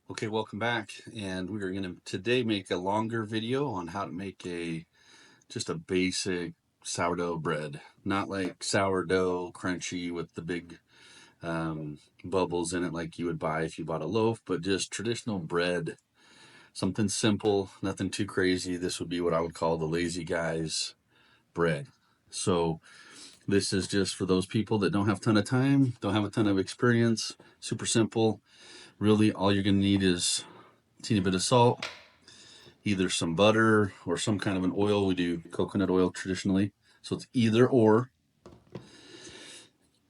Okay, welcome back. And we are going to today make a longer video on how to make just a basic sourdough bread. Not like sourdough crunchy with the big bubbles in it like you would buy if you bought a loaf, but just traditional bread. Something simple, nothing too crazy. This would be what I would call the lazy guy's bread. So this is just for those people that don't have a ton of time, don't have a ton of experience. Super simple. Really, all you're going to need is a teeny bit of salt, either some butter or some kind of an oil. We do coconut oil traditionally, so it's either or.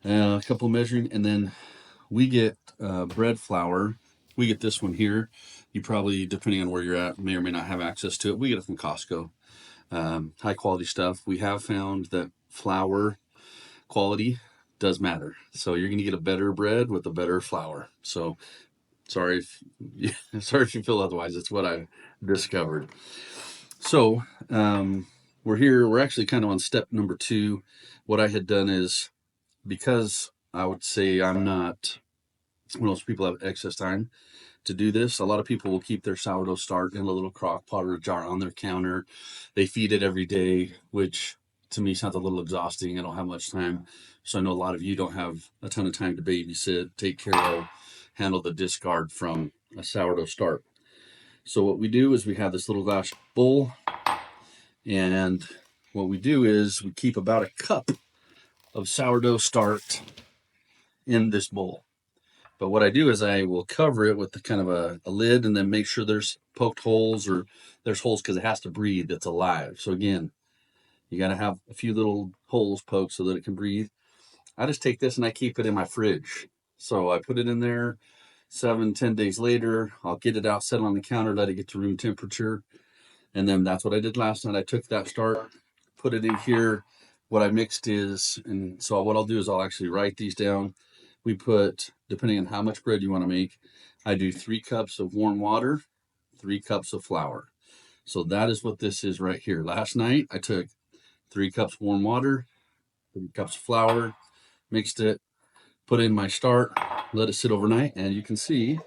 A couple of measuring, and then we get bread flour. We get this one here. You probably, depending on where you're at, may or may not have access to it. We get it from Costco. High quality stuff. We have found that flour quality does matter. So you're going to get a better bread with a better flour. So sorry sorry if you feel otherwise. It's what I've discovered. So we're here. We're actually kind of on step number 2. What I had done is, because I would say I'm not one of those people have excess time to do this. A lot of people will keep their sourdough start in a little crock pot or a jar on their counter. They feed it every day, which to me sounds a little exhausting. I don't have much time. So I know a lot of you don't have a ton of time to babysit, take care of, handle the discard from a sourdough start. So what we do is we have this little glass bowl, and what we do is we keep about a cup of sourdough start in this bowl. But what I do is I will cover it with the kind of a lid, and then make sure there's poked holes, or there's holes because it has to breathe. It's alive. So again, you got to have a few little holes poked so that it can breathe. I just take this and I keep it in my fridge. So I put it in there 7-10 days later. I'll get it out, set it on the counter, let it get to room temperature. And then that's what I did last night. I took that start, put it in here. What I mixed is, and so what I'll do is I'll actually write these down. We put, depending on how much bread you want to make, I do 3 cups of warm water, 3 cups of flour. So that is what this is right here. Last night I took 3 cups warm water, 3 cups of flour, mixed it, put in my start, let it sit overnight, and you can see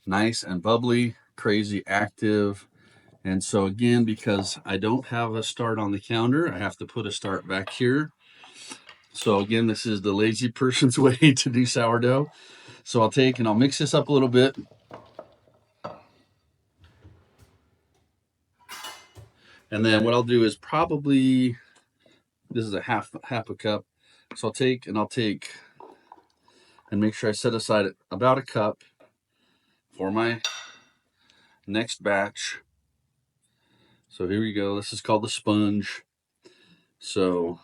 nice and bubbly, crazy active. And so again, because I don't have a start on the counter, I have to put a start back here. So again, this is the lazy person's way to do sourdough. So I'll take and I'll mix this up a little bit. And then what I'll do is probably, this is a half a cup. So I'll take and make sure I set aside about a cup for my next batch. So here we go. This is called the sponge. So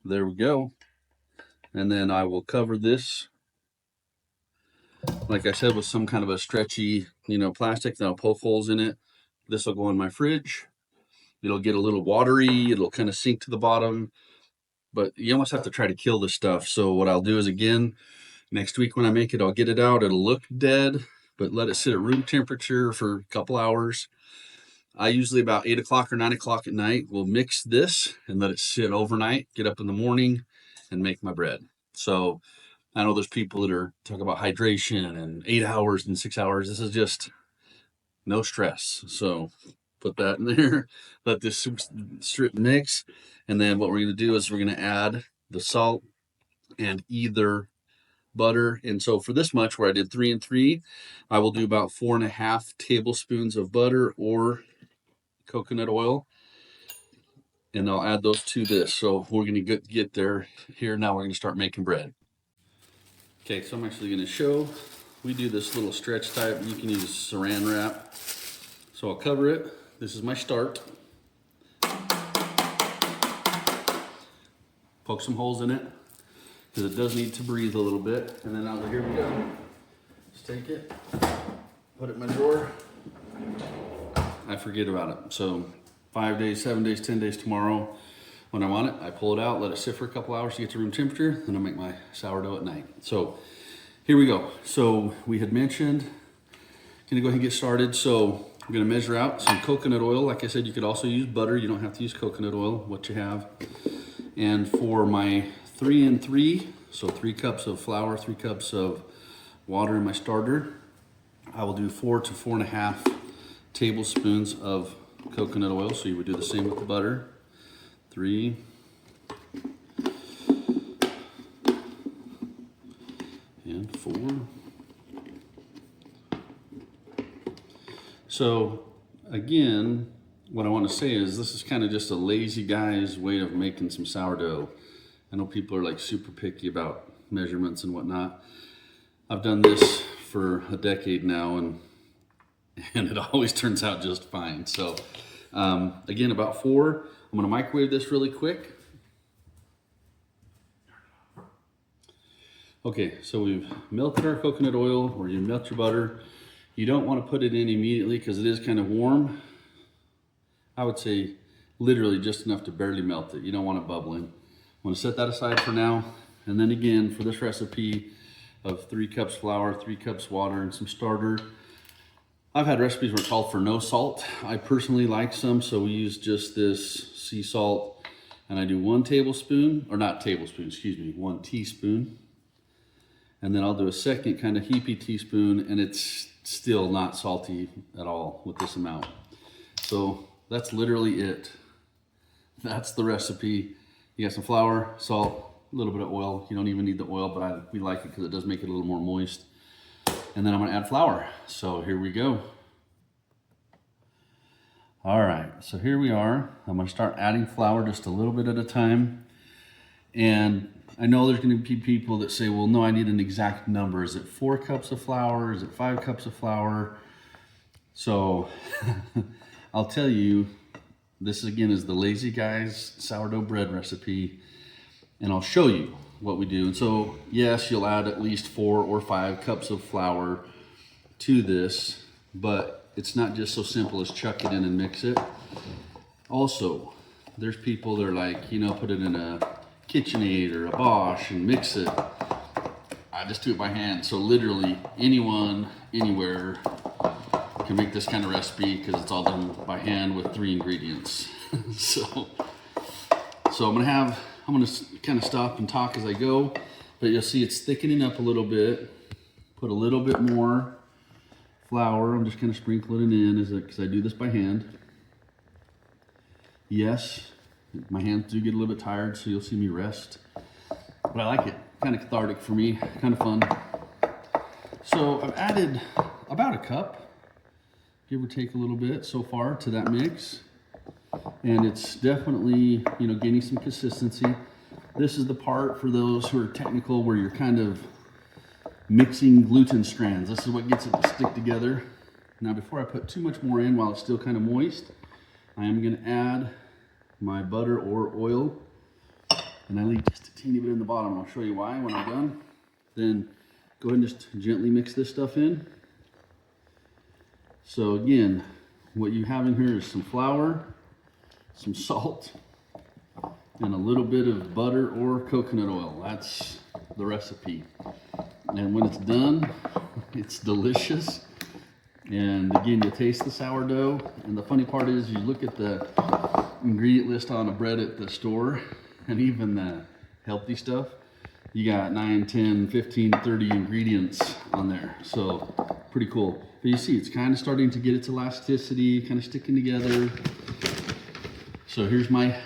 there we go. And then I will cover this, like I said, with some kind of a stretchy, plastic. Then I'll poke holes in it. This will go in my fridge. It'll get a little watery. It'll kind of sink to the bottom. But you almost have to try to kill this stuff. So what I'll do is, again, next week when I make it, I'll get it out. It'll look dead, but let it sit at room temperature for a couple hours. I usually about 8 o'clock or 9 o'clock at night will mix this and let it sit overnight, get up in the morning and make my bread. So I know there's people that are talking about hydration and 8 hours and 6 hours. This is just no stress. So put that in there, let this strip mix. And then what we're going to do is we're going to add the salt and either butter. And so for this much, where I did 3 and 3, I will do about 4.5 tablespoons of butter or coconut oil, and I'll add those to this. So we're going to get there here. Now we're going to start making bread. Okay, so I'm actually going to show. We do this little stretch type. You can use saran wrap. So I'll cover it. This is my start. Poke some holes in it because it does need to breathe a little bit. And then here we go. Just take it, put it in my drawer. I forget about it. So 5 days, 7 days, 10 days tomorrow, when I want it, I pull it out, let it sit for a couple hours to get to room temperature, then I'll make my sourdough at night. So here we go. So we had mentioned, gonna go ahead and get started. So I'm gonna measure out some coconut oil. Like I said, you could also use butter. You don't have to use coconut oil, what you have. And for my 3 and 3, So 3 cups of flour, 3 cups of water in my starter. I will do 4 to 4.5 tablespoons of coconut oil. So you would do the same with the butter. 3. And 4. So again, what I want to say is this is kind of just a lazy guy's way of making some sourdough. I know people are like super picky about measurements and whatnot. I've done this for a decade now, and it always turns out just fine. So again, about 4. I'm going to microwave this really quick. Okay, so we've melted our coconut oil, or you melt your butter. You don't want to put it in immediately because it is kind of warm. I would say literally just enough to barely melt it. You don't want it bubbling. I'm going to set that aside for now. And then again, for this recipe of 3 cups flour, 3 cups water, and some starter, I've had recipes where it's called for no salt. I personally like some, so we use just this sea salt. And I do 1 tablespoon, or not tablespoon, excuse me, 1 teaspoon. And then I'll do a second kind of heapy teaspoon, and it's still not salty at all with this amount. So that's literally it. That's the recipe. You got some flour, salt, a little bit of oil. You don't even need the oil, but we like it because it does make it a little more moist. And then I'm gonna add flour. So here we go. All right, so here we are. I'm gonna start adding flour just a little bit at a time. And I know there's gonna be people that say, well, no, I need an exact number. Is it 4 cups of flour? Is it 5 cups of flour? So I'll tell you, this again is the Lazy Guy's sourdough bread recipe, and I'll show you what we do. And so yes, you'll add at least 4 or 5 cups of flour to this, but it's not just so simple as chuck it in and mix it. Also, there's people that are like, you know, put it in a KitchenAid or a Bosch and mix it. I just do it by hand. So literally anyone, anywhere can make this kind of recipe because it's all done by hand with 3 ingredients. so I'm gonna kind of stop and talk as I go, but you'll see it's thickening up a little bit. Put a little bit more flour. I'm just kind of sprinkling it in because I do this by hand. Yes, my hands do get a little bit tired, so you'll see me rest. But I like it. Kind of cathartic for me, kind of fun. So I've added about a cup, give or take a little bit so far, to that mix. And it's definitely, you know, gaining some consistency. This is the part for those who are technical where you're kind of mixing gluten strands. This is what gets it to stick together. Now, before I put too much more in while it's still kind of moist, I am gonna add my butter or oil. And I leave just a teeny bit in the bottom. I'll show you why when I'm done. Then go ahead and just gently mix this stuff in. So again, what you have in here is some flour, some salt, and a little bit of butter or coconut oil. That's the recipe. And when it's done, it's delicious. And again, you taste the sourdough. And the funny part is you look at the ingredient list on a bread at the store, and even the healthy stuff, you got 9, 10, 15, 30 ingredients on there. So pretty cool. But you see, it's kind of starting to get its elasticity, kind of sticking together. So here's my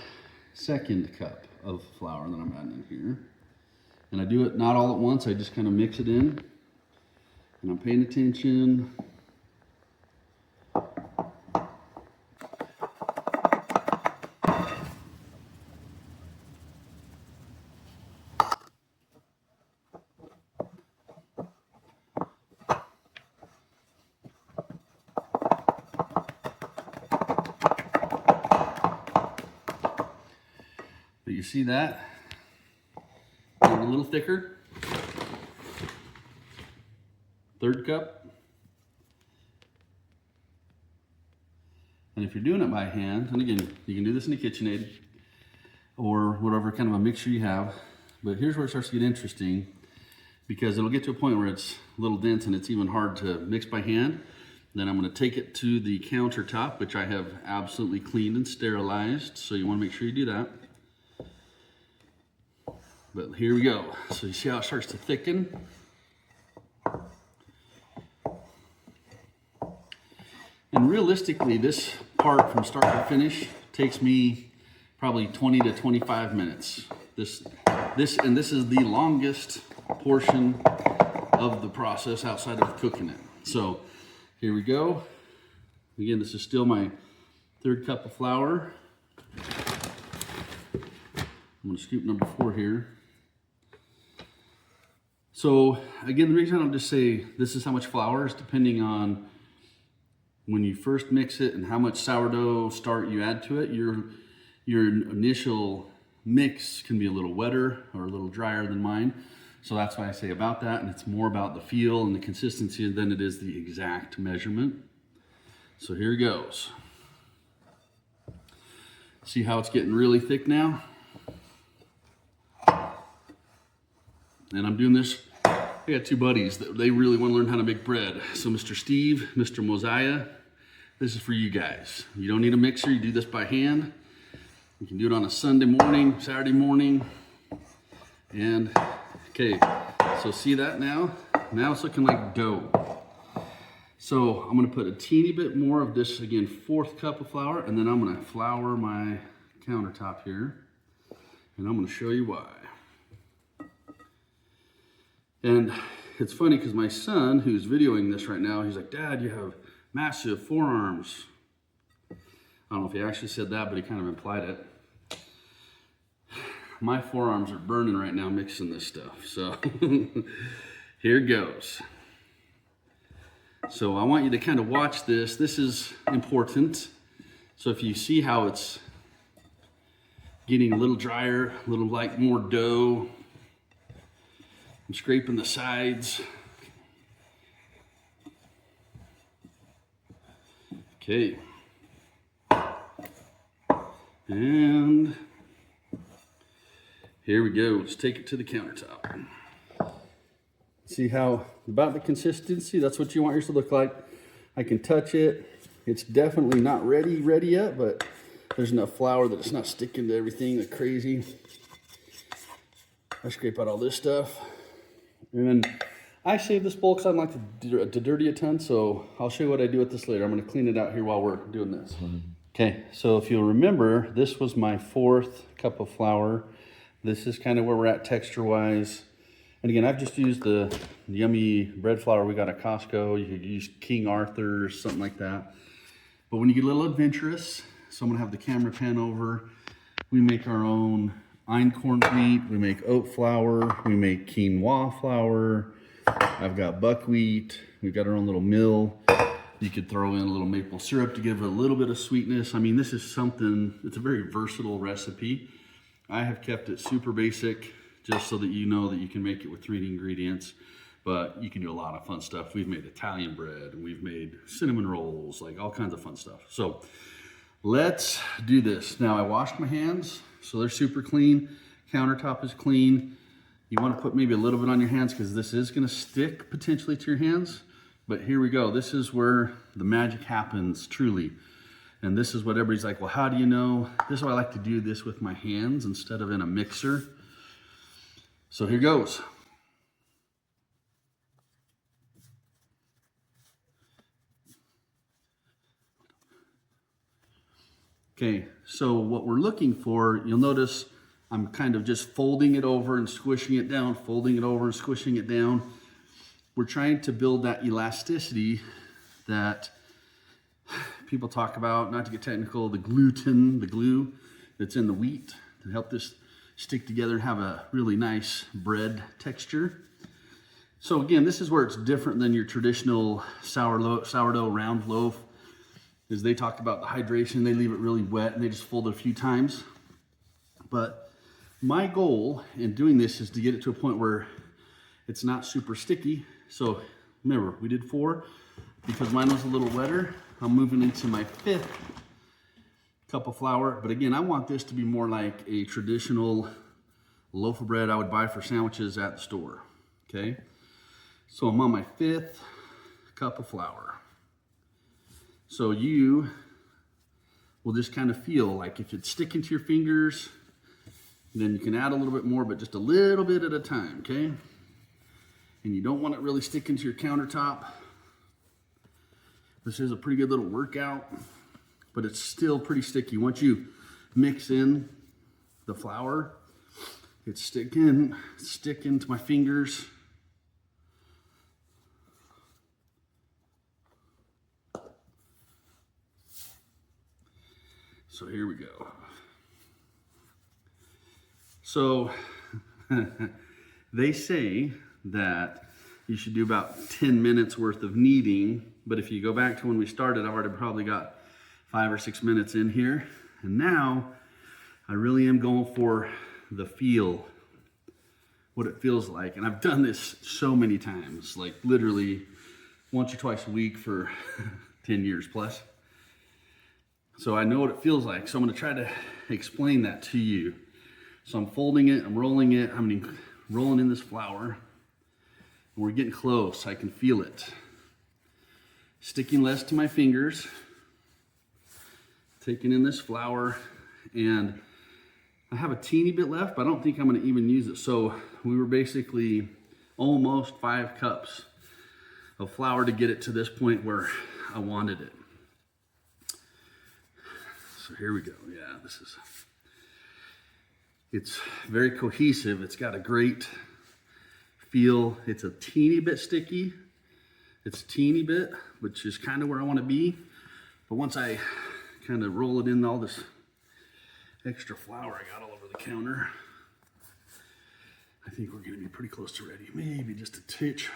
second cup of flour that I'm adding in here. And I do it not all at once, I just kind of mix it in. And I'm paying attention. But you see that? Getting a little thicker. Third cup. And if you're doing it by hand, and again, you can do this in a KitchenAid or whatever kind of a mixture you have, but here's where it starts to get interesting, because it'll get to a point where it's a little dense and it's even hard to mix by hand. Then I'm going to take it to the countertop, which I have absolutely cleaned and sterilized, so you want to make sure you do that. But here we go. So you see how it starts to thicken? And realistically, this part from start to finish takes me probably 20 to 25 minutes. This is the longest portion of the process outside of cooking it. So here we go. Again, this is still my 3rd cup of flour. I'm gonna scoop number 4 here. So again, the reason I don't just say this is how much flour is depending on when you first mix it and how much sourdough start you add to it. Your initial mix can be a little wetter or a little drier than mine. So that's why I say about that, and it's more about the feel and the consistency than it is the exact measurement. So here it goes. See how it's getting really thick now? And I'm doing this, I got 2 buddies that they really want to learn how to make bread. So Mr. Steve, Mr. Mosiah, this is for you guys. You don't need a mixer, you do this by hand. You can do it on a Sunday morning, Saturday morning. And, okay, so see that now? Now it's looking like dough. So I'm gonna put a teeny bit more of this, again, 4th cup of flour, and then I'm gonna flour my countertop here. And I'm gonna show you why. And it's funny because my son, who's videoing this right now, he's like, Dad, you have massive forearms. I don't know if he actually said that, but he kind of implied it. My forearms are burning right now mixing this stuff. So here it goes. So I want you to kind of watch this. This is important. So if you see how it's getting a little drier, a little like more dough, I'm scraping the sides. Okay. And here we go. Let's take it to the countertop. See how about the consistency? That's what you want yours to look like. I can touch it. It's definitely not ready yet, but there's enough flour that it's not sticking to everything like crazy. I scrape out all this stuff. And then I save this bowl because I don't like to dirty a ton, so I'll show you what I do with this later. I'm going to clean it out here while we're doing this. Okay, so if you'll remember, this was my 4th cup of flour. This is kind of where we're at texture-wise. And again, I've just used the yummy bread flour we got at Costco. You could use King Arthur's, something like that. But when you get a little adventurous, so I'm going to have the camera pan over. We make our own einkorn wheat, we make oat flour, we make quinoa flour. I've got buckwheat, we've got our own little mill. You could throw in a little maple syrup to give it a little bit of sweetness. I mean, this is something, it's a very versatile recipe. I have kept it super basic just so that you know that you can make it with 3 ingredients, but you can do a lot of fun stuff. We've made Italian bread, and we've made cinnamon rolls, like all kinds of fun stuff. So let's do this. Now I washed my hands, so they're super clean. Countertop is clean. You want to put maybe a little bit on your hands because this is going to stick potentially to your hands. But here we go. This is where the magic happens, truly. And this is what everybody's like, well, how do you know? This is why I like to do this with my hands instead of in a mixer. So here goes. Okay, so what we're looking for, you'll notice I'm kind of just folding it over and squishing it down, folding it over and squishing it down. We're trying to build that elasticity that people talk about, not to get technical, the gluten, the glue that's in the wheat to help this stick together and have a really nice bread texture. So again, this is where it's different than your traditional sourdough round loaf, is they talk about the hydration, they leave it really wet and they just fold it a few times. But my goal in doing this is to get it to a point where it's not super sticky. So remember, we did 4 because mine was a little wetter. I'm moving into my 5th cup of flour. But again, I want this to be more like a traditional loaf of bread I would buy for sandwiches at the store, okay? So I'm on my 5th cup of flour. So you will just kind of feel like if it's sticking to your fingers, Then you can add a little bit more, but just a little bit at a time, okay? And you don't want it really sticking to your countertop. This is a pretty good little workout, but it's still pretty sticky. Once you mix in the flour, it's sticking to my fingers. So here we go. So they say that you should do about 10 minutes worth of kneading, but if you go back to when we started, I've already probably got 5 or 6 minutes in here. And now I really am going for the feel, what it feels like. And I've done this so many times, like literally once or twice a week for 10 years plus. So I know what it feels like. So I'm gonna try to explain that to you. So I'm folding it, I'm rolling it, I'm rolling in this flour. And we're getting close, I can feel it. Sticking less to my fingers. Taking in this flour, and I have a teeny bit left, but I don't think I'm gonna even use it. So we were basically almost 5 cups of flour to get it to this point where I wanted it. So here we go. Yeah, it's very cohesive. It's got a great feel. It's a teeny bit sticky. It's a teeny bit, which is kind of where I want to be. But once I kind of roll it in all this extra flour I got all over the counter, I think we're going to be pretty close to ready. Maybe just a titch.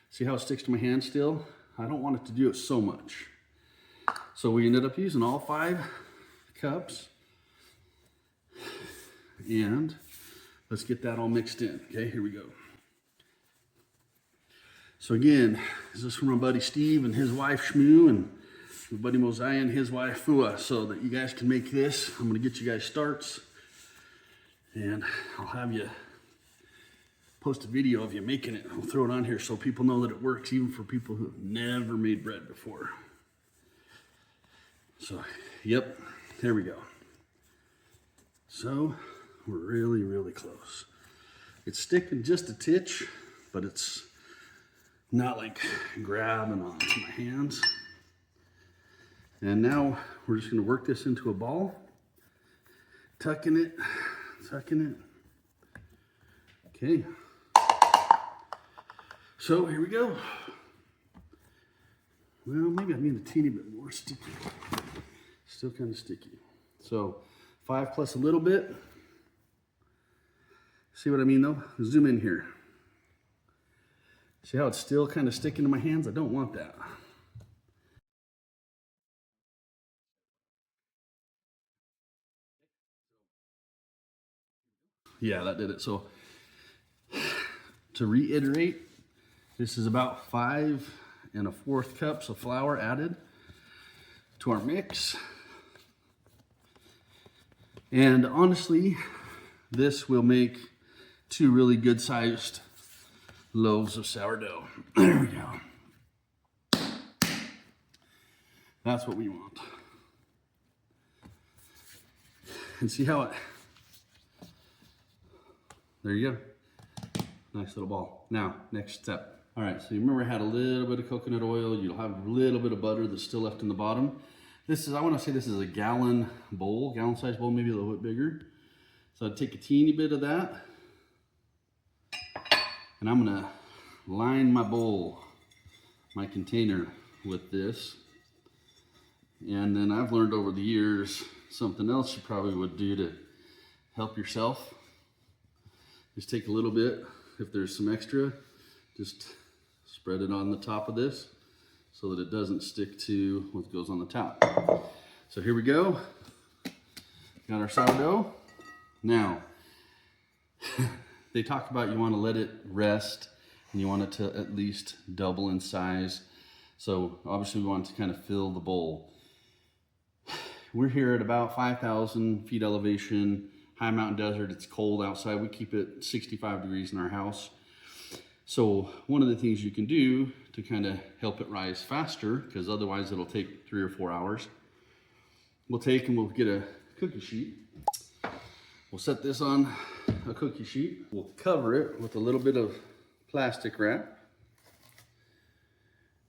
See how it sticks to my hand still? I don't want it to do it so much. So we ended up using all 5 cups. And let's get that all mixed in. Okay, here we go. So again, this is from my buddy Steve and his wife Shmoo, and my buddy Mosiah and his wife Fua, so that you guys can make this. I'm gonna get you guys starts, and I'll have you post a video of you making it. I'll throw it on here so people know that it works, even for people who have never made bread before. So, yep, there we go. So, we're really, really close. It's sticking just a titch, but it's not like grabbing onto my hands. And now we're just gonna work this into a ball, tucking it. Okay. So here we go. Well, maybe I need a teeny bit more sticky. Still kind of sticky. So 5 plus a little bit. See what I mean though? Zoom in here. See how it's still kind of sticking to my hands? I don't want that. Yeah, that did it. So to reiterate, this is about 5 1/4 cups of flour added to our mix. And honestly, this will make 2 really good sized loaves of sourdough. There we go. That's what we want. And see how it, there you go. Nice little ball. Now, next step. All right, so you remember I had a little bit of coconut oil. You'll have a little bit of butter that's still left in the bottom. This is, I want to say this is a gallon bowl, gallon size bowl, maybe a little bit bigger. So I'd take a teeny bit of that, and I'm gonna line my bowl, my container with this. And then I've learned over the years, something else you probably would do to help yourself. Just take a little bit, if there's some extra, just spread it on the top of this so that it doesn't stick to what goes on the top. So here we go. Got our sourdough. Now, they talk about you want to let it rest and you want it to at least double in size. So obviously we want to kind of fill the bowl. We're here at about 5,000 feet elevation, high mountain desert. It's cold outside. We keep it 65 degrees in our house. So one of the things you can do to kind of help it rise faster, because otherwise it'll take 3 or 4 hours, we'll take and we'll get a cookie sheet. We'll set this on a cookie sheet. We'll cover it with a little bit of plastic wrap.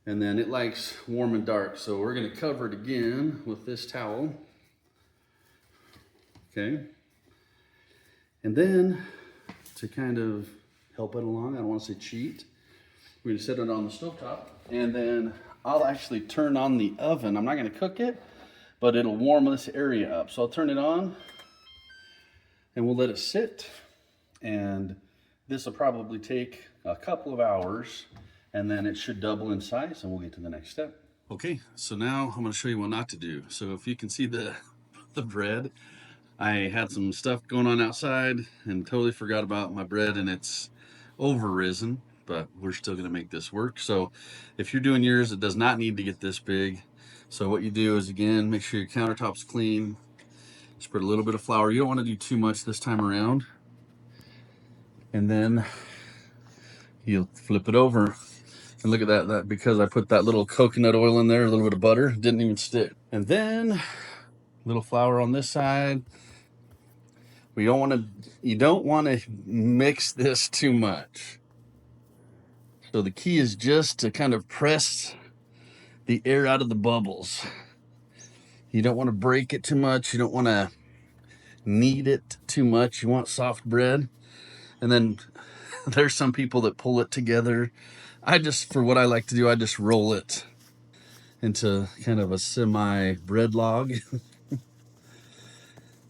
And then it likes warm and dark, so we're gonna cover it again with this towel. Okay. And then to kind of help it along, I don't wanna say cheat, we're gonna set it on the stovetop, and then I'll actually turn on the oven. I'm not gonna cook it, but it'll warm this area up. So I'll turn it on and we'll let it sit. And this will probably take a couple of hours, and then it should double in size, and we'll get to the next step. Okay, so now I'm gonna show you what not to do. So if you can see the bread, I had some stuff going on outside and totally forgot about my bread, and it's over risen, but we're still gonna make this work. So if you're doing yours, it does not need to get this big. So what you do is, again, make sure your countertop's clean. Spread a little bit of flour. You don't want to do too much this time around. And then you'll flip it over. And look at that, because I put that little coconut oil in there, a little bit of butter, it didn't even stick. And then a little flour on this side. You don't want to mix this too much. So the key is just to kind of press the air out of the bubbles. You don't want to break it too much. You don't want to knead it too much. You want soft bread. And then there's some people that pull it together. For what I like to do, I just roll it into kind of a semi bread log.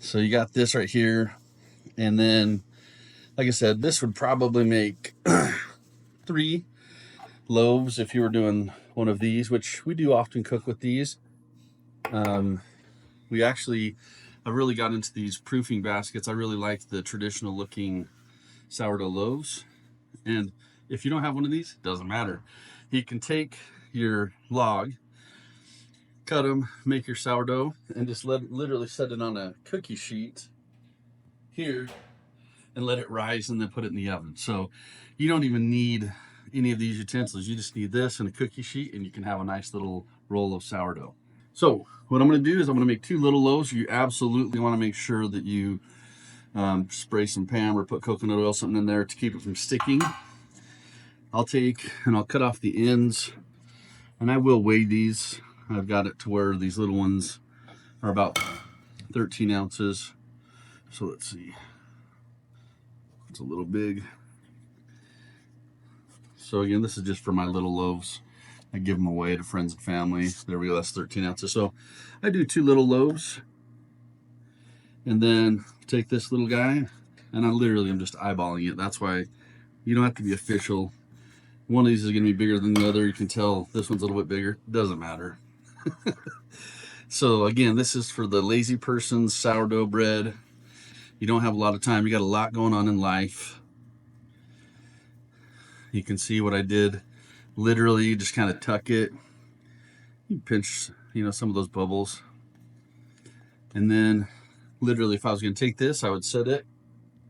So you got this right here. And then, like I said, this would probably make 3 loaves if you were doing one of these, which we do often cook with these. I really got into these proofing baskets. I really like the traditional looking sourdough loaves. And if you don't have one of these, it doesn't matter. You can take your log, cut them, make your sourdough, and just literally set it on a cookie sheet here and let it rise, and then put it in the oven. So you don't even need any of these utensils. You just need this and a cookie sheet, and you can have a nice little roll of sourdough. So what I'm going to do is I'm going to make 2 little loaves. You absolutely want to make sure that you spray some Pam or put coconut oil, something in there to keep it from sticking. I'll take and I'll cut off the ends, and I will weigh these. I've got it to where these little ones are about 13 ounces. So let's see. It's a little big. So again, this is just for my little loaves. I give them away to friends and family. There we go, that's 13 ounces. So I do 2 little loaves, and then take this little guy, and I'm just eyeballing it. That's why you don't have to be official. One of these is gonna be bigger than the other. You can tell this one's a little bit bigger. Doesn't matter. So again, this is for the lazy person's sourdough bread. You don't have a lot of time. You got a lot going on in life. You can see what I did. Literally, you just kind of tuck it. You pinch, some of those bubbles. And then, literally, if I was going to take this, I would set it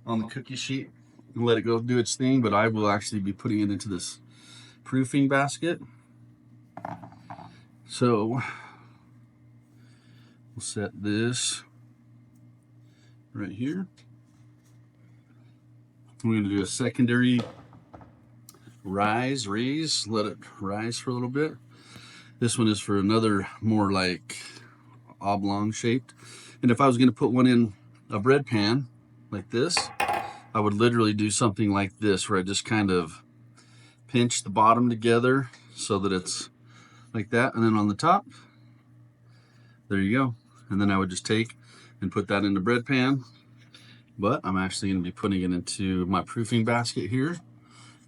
on the cookie sheet and let it go do its thing. But I will actually be putting it into this proofing basket. So, we'll set this right here. We're going to do a secondary raise, let it rise for a little bit. This one is for another more like oblong shaped. And if I was going to put one in a bread pan like this, I would literally do something like this, where I just kind of pinch the bottom together so that it's like that. And then on the top, there you go. And then I would just take and put that in the bread pan. But I'm actually going to be putting it into my proofing basket here.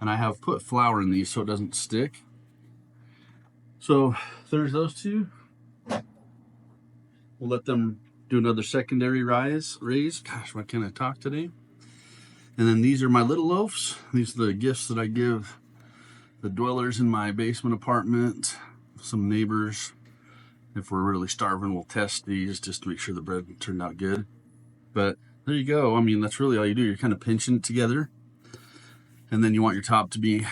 And I have put flour in these so it doesn't stick. So there's those 2. We'll let them do another secondary raise. Gosh, why can't I talk today? And then these are my little loaves. These are the gifts that I give the dwellers in my basement apartment, some neighbors. If we're really starving, we'll test these just to make sure the bread turned out good. But there you go. I mean, that's really all you do. You're kind of pinching it together. And then you want your top to be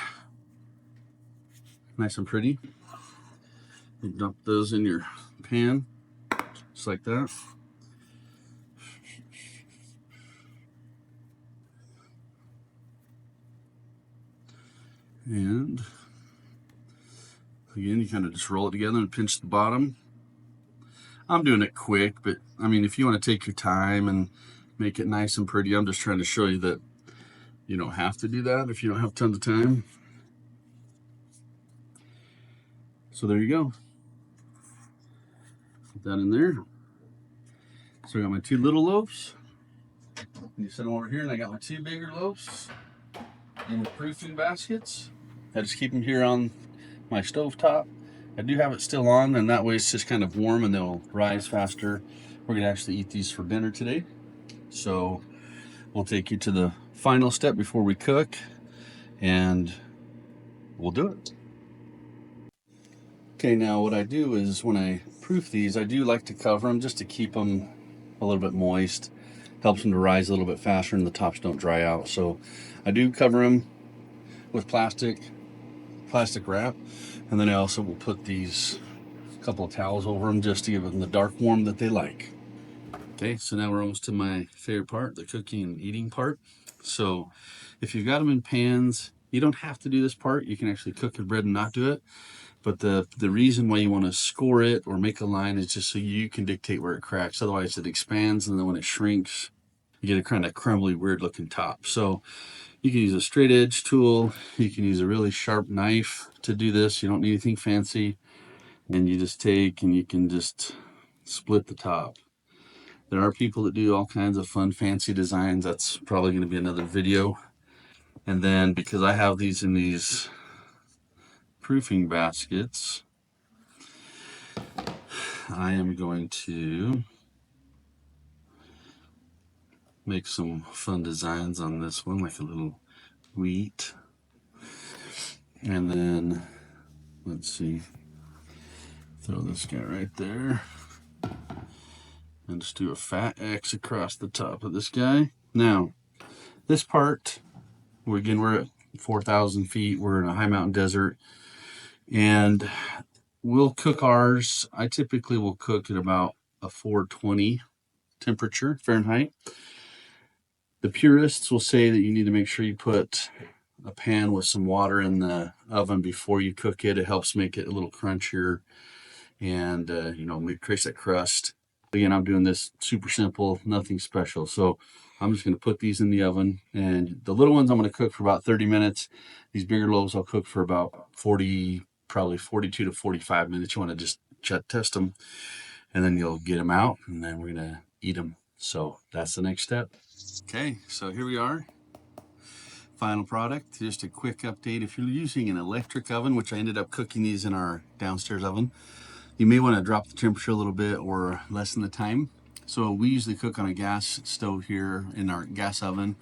nice and pretty. You dump those in your pan, just like that. And again, you kind of just roll it together and pinch the bottom. I'm doing it quick, but I mean, if you want to take your time and make it nice and pretty, I'm just trying to show you that you don't have to do that if you don't have tons of time. So there you go. Put that in there. So I got my 2 little loaves. You set them over here, and I got my 2 bigger loaves in the proofing baskets. I just keep them here on my stove top. I do have it still on, and that way it's just kind of warm and they'll rise faster. We're gonna actually eat these for dinner today. So we'll take you to the final step before we cook, and we'll do it. Okay, now what I do is when I proof these, I do like to cover them just to keep them a little bit moist. Helps them to rise a little bit faster and the tops don't dry out. So I do cover them with plastic wrap, and then I also will put these couple of towels over them just to give them the dark warm that they like. Okay, so now we're almost to my favorite part, the cooking and eating part. So if you've got them in pans, you don't have to do this part. You can actually cook your bread and not do it. But the reason why you want to score it or make a line is just so you can dictate where it cracks. Otherwise it expands, and then when it shrinks, you get a kind of crumbly, weird looking top. So you can use a straight edge tool. You can use a really sharp knife to do this. You don't need anything fancy. And you just take and you can just split the top. There are people that do all kinds of fun, fancy designs. That's probably going to be another video. And then because I have these in these proofing baskets, I am going to make some fun designs on this one, like a little wheat. And then, let's see, throw this guy right there. And just do a fat X across the top of this guy. Now, this part, we're at 4,000 feet. We're in a high mountain desert. And we'll cook ours. I typically will cook at about a 420 temperature, Fahrenheit. The purists will say that you need to make sure you put a pan with some water in the oven before you cook it. It helps make it a little crunchier and, creates that crust. Again, I'm doing this super simple, nothing special. So I'm just going to put these in the oven, and the little ones I'm going to cook for about 30 minutes. These bigger loaves I'll cook for about 40, probably 42 to 45 minutes. You want to just test them, and then you'll get them out, and then we're going to eat them. So that's the next step. Okay, so here we are. Final product, just a quick update. If you're using an electric oven, which I ended up cooking these in our downstairs oven, you may want to drop the temperature a little bit or lessen the time. So we usually cook on a gas stove here in our gas oven,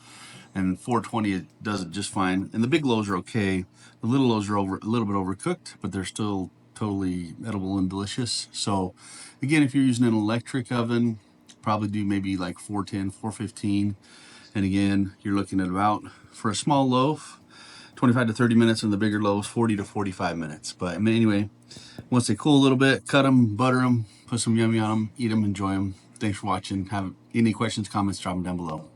and 420 it does it just fine. And the big loaves are okay. The little loaves are a little bit overcooked, but they're still totally edible and delicious. So again, if you're using an electric oven, probably do maybe like 410, 415. And again, you're looking at about, for a small loaf, 25 to 30 minutes, and the bigger loaves, 40 to 45 minutes. But anyway, once they cool a little bit, cut them, butter them, put some yummy on them, eat them, enjoy them. Thanks for watching. Have any questions, comments, drop them down below.